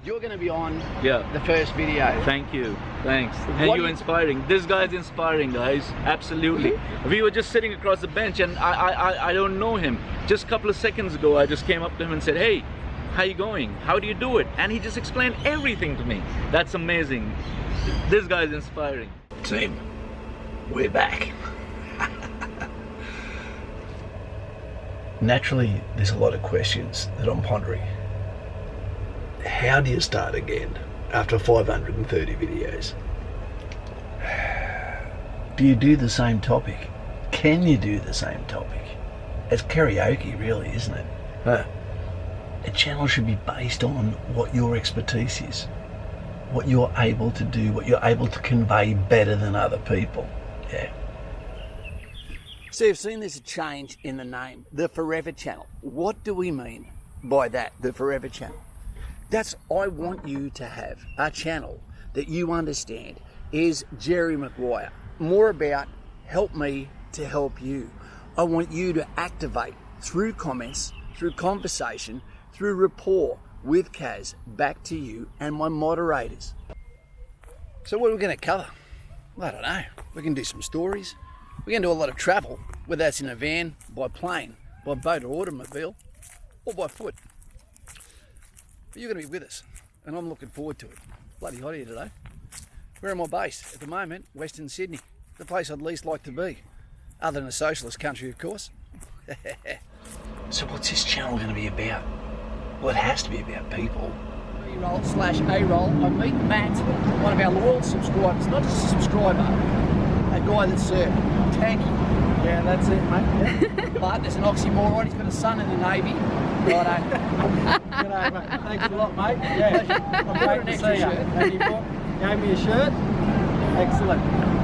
You're going to be on Yeah. the first video. Thank you. Thanks. And What you're do you- inspiring. This guy's inspiring, guys. Absolutely. We were just sitting across the bench and I don't know him. Just a couple of seconds ago, I just came up to him and said, hey, how you going? How do you do it? And he just explained everything to me. That's amazing. This guy's inspiring. Team, we're back. Naturally, there's a lot of questions that I'm pondering. How do you start again after 530 videos? Do you do the same topic? Can you do the same topic? It's karaoke, really, isn't it? Huh? A channel should be based on what your expertise is, what you're able to do, what you're able to convey better than other people. Yeah. So you've seen there's a change in the name, the Forever Channel. What do we mean by that, the Forever Channel? I want you to have a channel that you understand is Jerry Maguire. More about help me to help you. I want you to activate through comments, through conversation, through rapport with Cas back to you and my moderators. So what are we going to cover? I don't know. We can do some stories. We're going to do a lot of travel, whether that's in a van, by plane, by boat or automobile, or by foot. But you're going to be with us, and I'm looking forward to it. Bloody hot here today. Where am I based? At the moment, Western Sydney, the place I'd least like to be, other than a socialist country, of course. So what's this channel going to be about? Well, it has to be about people. B-roll/A-roll. I meet Matt, one of our loyal subscribers, not just a subscriber, a guy that's tanky. Yeah, that's it, mate. Yeah. But there's an oxymoron. He's got a son in the Navy. Righto. G'day, mate. Thanks a lot, mate. Yeah, I'm great to see you. Shirt. And you gave me a shirt. Excellent.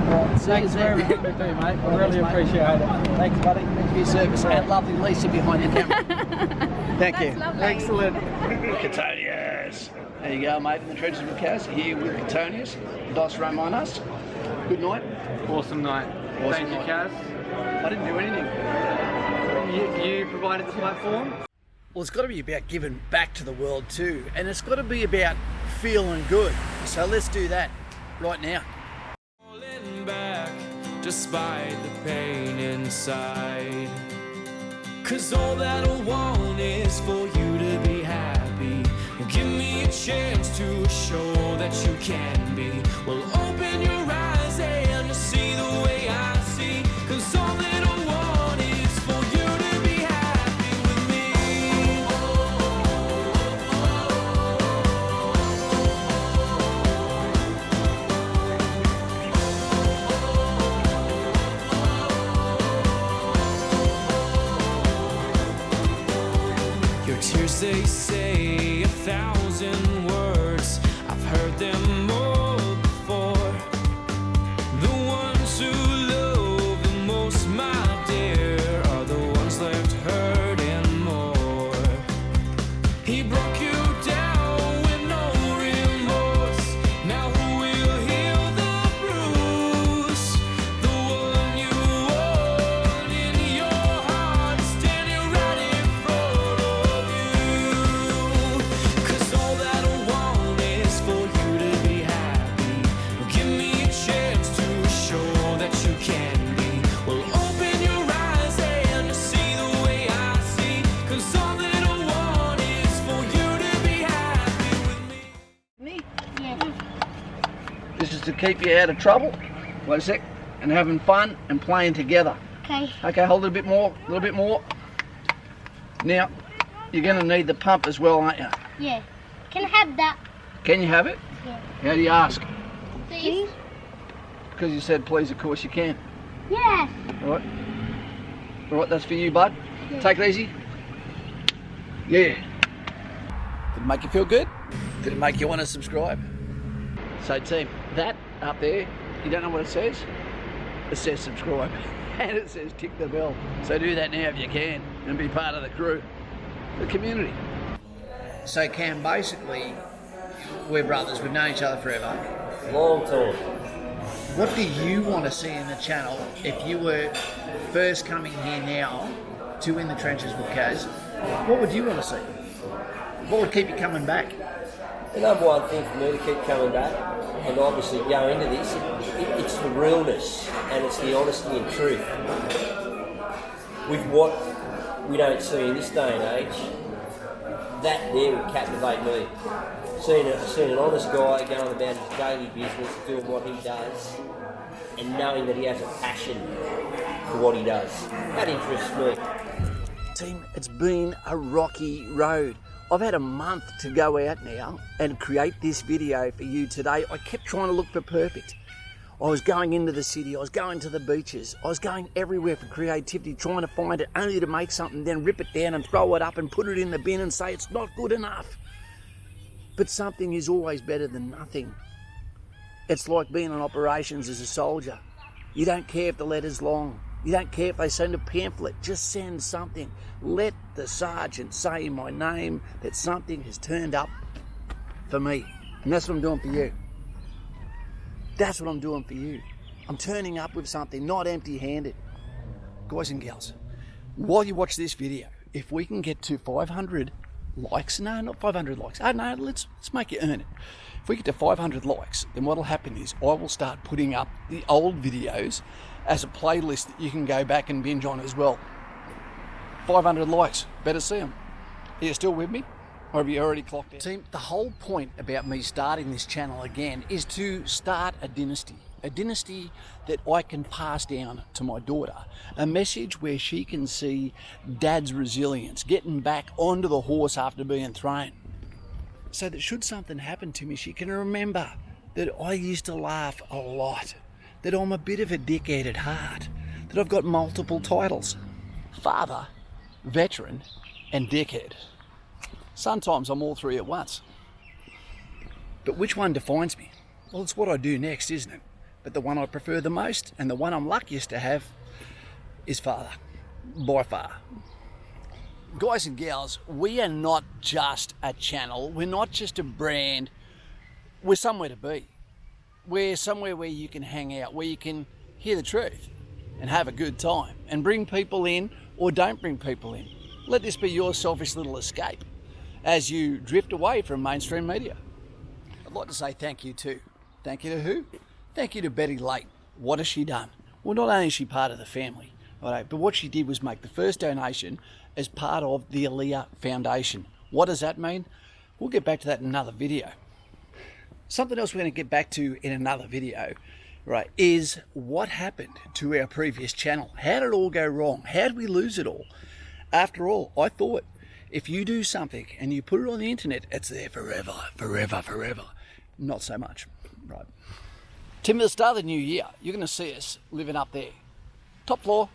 Right, thanks for everything you do, mate. I really appreciate it. Thanks, buddy. Thank you for your service. And lovely Lisa behind the camera. Thank you. Lovely. Excellent. Catonius. There you go, mate. In the Trenches With Cas, here with Catonius. Dos Romanos. Good night. Awesome night. Awesome Thank you, night. Cas. I didn't do anything. You provided the platform. Well, it's got to be about giving back to the world too, and it's got to be about feeling good. So let's do that right now. Falling back despite the pain inside. 'Cause all that I want is for you to be happy. Give me a chance to show that you can be. Well, open your eyes and you'll see the way I see. 'Cause all that I want is for you to be happy with me. Your tears, they say 1,000 words. I've heard them all before. The ones who love the most, my dear, are the ones left hurting more. He broke you down with no remorse. Now who will heal the bruise? The one you want in your heart, standing right in front of you. 'Cause all that I want is for you to be happy. Give me a chance to show that you can be. Well, open your eyes and you'll see the way I see. 'Cause all that I want is for you to be happy with me. This is to keep you out of trouble. Wait a sec. And having fun and playing together. Okay. Okay, hold it a bit more, a little bit more. Now, you're going to need the pump as well, aren't you? Yeah. Can I have that? Can you have it? Yeah. How do you ask? Please? Because you said please, of course you can. Yes. All right. All right, that's for you, bud. Yeah. Take it easy. Yeah. Did it make you feel good? Did it make you want to subscribe? So team, that up there, you don't know what it says? It says subscribe. And it says tick the bell. So do that now if you can and be part of the crew, the community. So Cam, basically, we're brothers, we've known each other forever. Long talk. What do you want to see in the channel if you were first coming here now to In the Trenches with Cas? What would you want to see? What would keep you coming back? The number one thing for me to keep coming back and obviously go into this, it's the realness and it's the honesty and truth. With what we don't see in this day and age, that there would captivate me. Seeing an honest guy going about his daily business, doing what he does, and knowing that he has a passion for what he does. That interests me. Team, it's been a rocky road. I've had a month to go out now and create this video for you today. I kept trying to look for perfect. I was going into the city, I was going to the beaches, I was going everywhere for creativity, trying to find it, only to make something, then rip it down and throw it up and put it in the bin and say it's not good enough. But something is always better than nothing. It's like being in operations as a soldier. You don't care if the letter's long. You don't care if they send a pamphlet, just send something. Let the sergeant say in my name that something has turned up for me. And that's what I'm doing for you. That's what I'm doing for you. I'm turning up with something, not empty-handed. Guys and gals, while you watch this video, if we can get to 500 likes, no, not 500 likes, no, let's make you earn it. If we get to 500 likes, then what'll happen is I will start putting up the old videos as a playlist that you can go back and binge on as well. 500 likes, better see them. Are you still with me? Or have you already clocked it? Team, the whole point about me starting this channel again is to start a dynasty that I can pass down to my daughter. A message where she can see Dad's resilience, getting back onto the horse after being thrown. So that should something happen to me, she can remember that I used to laugh a lot, that I'm a bit of a dickhead at heart, that I've got multiple titles: father, veteran, and dickhead. Sometimes I'm all three at once. But which one defines me? Well, it's what I do next, isn't it? But the one I prefer the most, and the one I'm luckiest to have, is father, by far. Guys and gals, we are not just a channel, we're not just a brand, we're somewhere to be. We're somewhere where you can hang out, where you can hear the truth and have a good time and bring people in or don't bring people in. Let this be your selfish little escape as you drift away from mainstream media. I'd like to say thank you to who? Thank you to Betty Lake. What has she done? Well, not only is she part of the family, right, but what she did was make the first donation as part of the Aaliyah Foundation. What does that mean? We'll get back to that in another video. Something else we're going to get back to in another video, right, is what happened to our previous channel. How did it all go wrong? How did we lose it all? After all, I thought if you do something and you put it on the internet, it's there forever, forever, forever. Not so much, right? Tim, at the start of the new year, you're going to see us living up there. Top floor,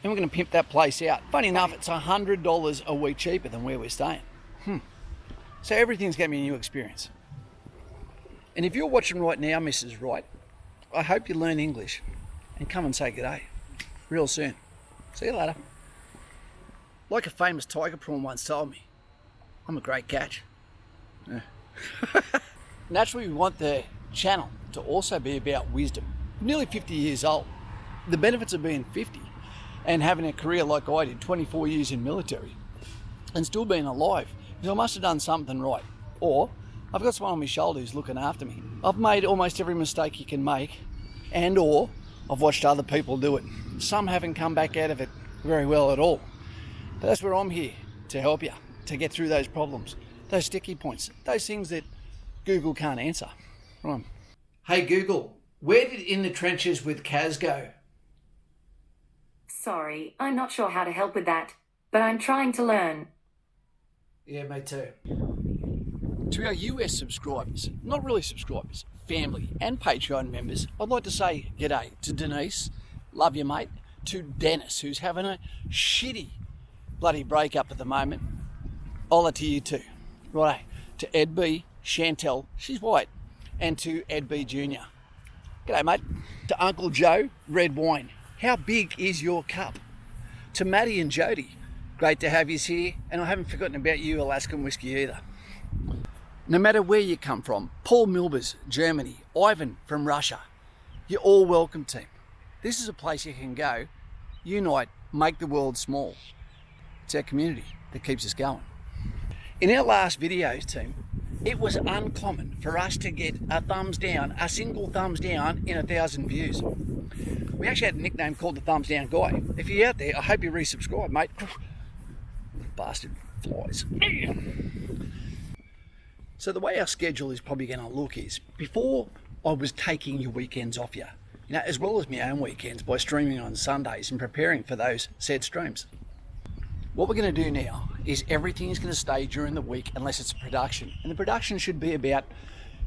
and we're going to pimp that place out. Funny enough, it's $100 a week cheaper than where we're staying. So everything's going to be a new experience. And if you're watching right now, Mrs. Wright, I hope you learn English and come and say g'day real soon. See you later. Like a famous tiger prawn once told me, I'm a great catch. Yeah. Naturally, we want the channel to also be about wisdom. I'm nearly 50 years old. The benefits of being 50 and having a career like I did, 24 years in military, and still being alive, is I must have done something right. Or I've got someone on my shoulder who's looking after me. I've made almost every mistake you can make, and or I've watched other people do it. Some haven't come back out of it very well at all. But that's where I'm here to help you, to get through those problems, those sticky points, those things that Google can't answer. Right. Hey Google, where did In the Trenches with Cas go? Sorry, I'm not sure how to help with that, but I'm trying to learn. Yeah, me too. To our US subscribers, not really subscribers, family and Patreon members, I'd like to say g'day to Denise, love you mate, to Dennis, who's having a shitty bloody breakup at the moment. Holla to you too. Right, to Ed B, Chantel, she's white, and to Ed B Jr. G'day mate. To Uncle Joe, red wine. How big is your cup? To Maddie and Jody, great to have you here, and I haven't forgotten about you, Alaskan whiskey either. No matter where you come from, Paul Milbers, Germany, Ivan from Russia, you're all welcome, team. This is a place you can go, unite, make the world small. It's our community that keeps us going. In our last videos, team, It was uncommon for us to get a thumbs down, a single thumbs down in 1,000 views. We actually had a nickname called the Thumbs Down Guy. If you're out there, I hope you resubscribe, mate. Bastard flies. So the way our schedule is probably going to look is, before I was taking your weekends off you, as well as my own weekends by streaming on Sundays and preparing for those said streams. What we're going to do now is everything is going to stay during the week unless it's a production. And the production should be about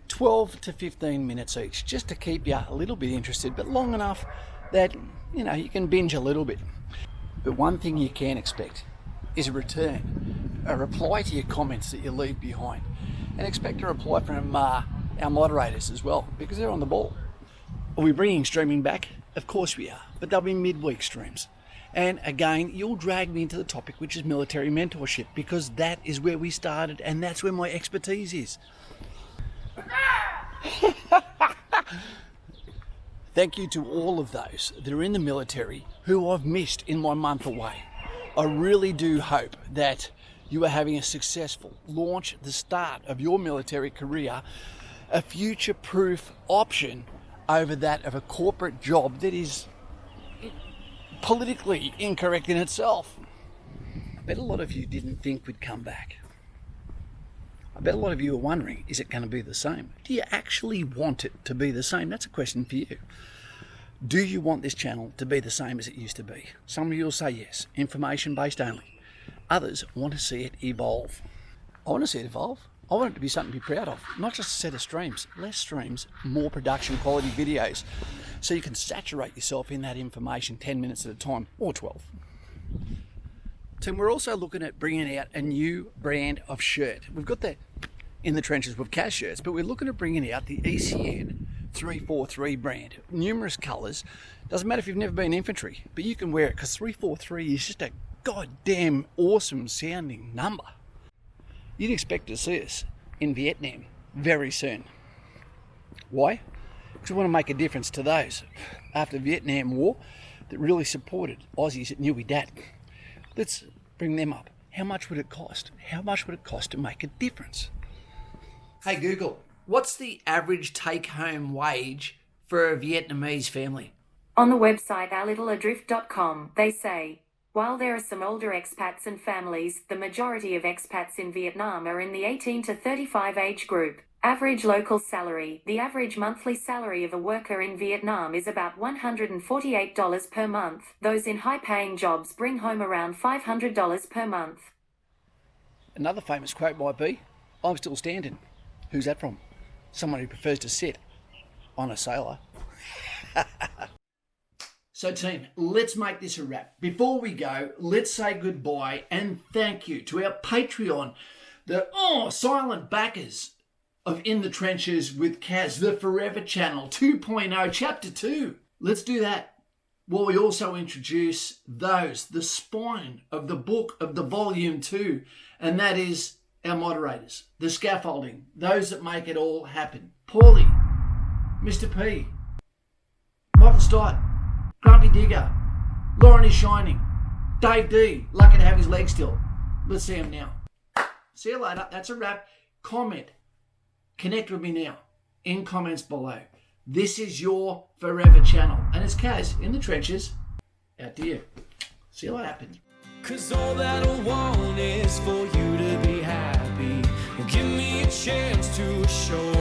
12 to 15 minutes each, just to keep you a little bit interested, but long enough that, you can binge a little bit. But one thing you can expect is a return, a reply to your comments that you leave behind. And expect a reply from our moderators as well, because they're on the ball. Are we bringing streaming back? Of course we are, but they'll be midweek streams. And again, you'll drag me into the topic, which is military mentorship, because that is where we started and that's where my expertise is. Thank you to all of those that are in the military who I've missed in my month away. I really do hope that you are having a successful launch, the start of your military career, a future-proof option over that of a corporate job that is politically incorrect in itself. I bet a lot of you didn't think we'd come back. I bet a lot of you are wondering, is it going to be the same? Do you actually want it to be the same? That's a question for you. Do you want this channel to be the same as it used to be? Some of you will say yes, information based only. Others want to see it evolve. I want to see it evolve. I want it to be something to be proud of, not just a set of streams. Less streams, more production quality videos, so you can saturate yourself in that information 10 minutes at a time, or 12. So we're also looking at bringing out a new brand of shirt. We've got that in the Trenches With Cas shirts, but we're looking at bringing out the ECN 343 brand. Numerous colours. Doesn't matter if you've never been infantry, but you can wear it because 343 is just a goddamn awesome sounding number. You'd expect to see us in Vietnam very soon. Why? Because we want to make a difference to those after the Vietnam War that really supported Aussies that knew we dat. Let's bring them up. How much would it cost? How much would it cost to make a difference? Hey Google, what's the average take-home wage for a Vietnamese family? On the website ourlittleadrift.com, they say, while there are some older expats and families, the majority of expats in Vietnam are in the 18 to 35 age group. Average local salary. The average monthly salary of a worker in Vietnam is about $148 per month. Those in high-paying jobs bring home around $500 per month. Another famous quote might be, I'm still standing. Who's that from? Someone who prefers to sit on a sailor. So team, let's make this a wrap. Before we go, let's say goodbye and thank you to our Patreon, the silent backers of In the Trenches with Cas, the Forever Channel 2.0, Chapter 2. Let's do that while we also introduce those, the spine of the book of the Volume 2, and that is our moderators, the scaffolding, those that make it all happen. Paulie, Mr. P, Michael Stott, Grumpy Digger, Lauren is Shining, Dave D, lucky to have his leg still. Let's see him now. See you later. That's a wrap. Comment. Connect with me now in comments below. This is your Forever Channel. And it's Cas in the Trenches. Out to you. See what happens. 'Cause all that I want is for you to be happy. Give me a chance to show